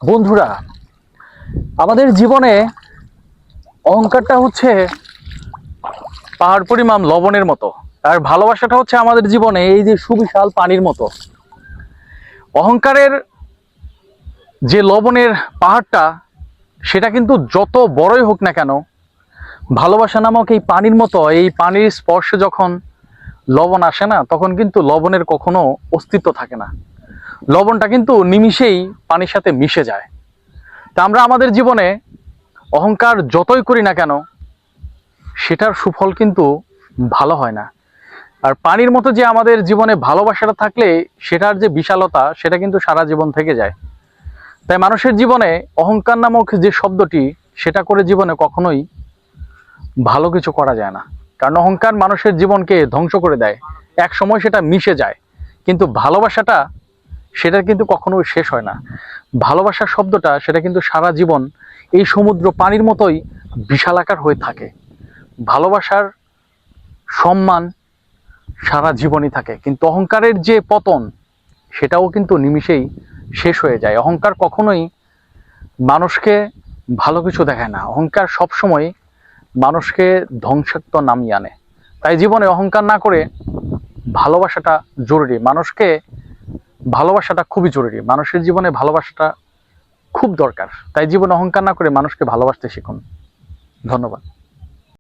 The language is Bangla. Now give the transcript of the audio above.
বন্ধুরা, আমাদের জীবনে অহংকারটা হচ্ছে পাহাড় পরিমাণ লবণের মতো, আর ভালোবাসাটা হচ্ছে আমাদের জীবনে এই যে সুবিশাল পানির মতো। অহংকারের যে লবণের পাহাড়টা, সেটা কিন্তু যত বড়ই হোক না কেন, ভালোবাসা নামক এই পানির মতো, এই পানির স্পর্শে যখন লবণ আসে না, তখন কিন্তু লবণের কখনো অস্তিত্ব থাকে না। লবণটা কিন্তু নিমিষেই পানির সাথে মিশে যায়। তা আমরা আমাদের জীবনে অহংকার যতই করি না কেন, সেটার সুফল কিন্তু ভালো হয় না। আর পানির মতো যে আমাদের জীবনে ভালোবাসাটা থাকলে সেটার যে বিশালতা, সেটা কিন্তু সারা জীবন থেকে যায়। তাই মানুষের জীবনে অহংকার নামক যে শব্দটি, সেটা করে জীবনে কখনোই ভালো কিছু করা যায় না। কারণ অহংকার মানুষের জীবনকে ধ্বংস করে দেয়। এক সময় সেটা মিশে যায়, কিন্তু ভালোবাসাটা সেটার কিন্তু কখনোই শেষ হয় না। ভালোবাসার শব্দটা সেটা কিন্তু সারা জীবন এই সমুদ্র পানির মতোই বিশালাকার হয়ে থাকে। ভালোবাসার সম্মান সারা জীবনই থাকে, কিন্তু অহংকারের যে পতন, সেটাও কিন্তু নিমিষেই শেষ হয়ে যায়। অহংকার কখনোই মানুষকে ভালো কিছু দেখায় না। অহংকার সবসময় মানুষকে ধ্বংসাত্ম নামিয়ে আনে। তাই জীবনে অহংকার না করে ভালোবাসাটা জরুরি। মানুষকে ভালোবাসাটা খুবই জরুরি। মানুষের জীবনে ভালোবাসাটা খুব দরকার। তাই জীবনে অহংকার না করে মানুষকে ভালোবাসতে শিখুন। ধন্যবাদ।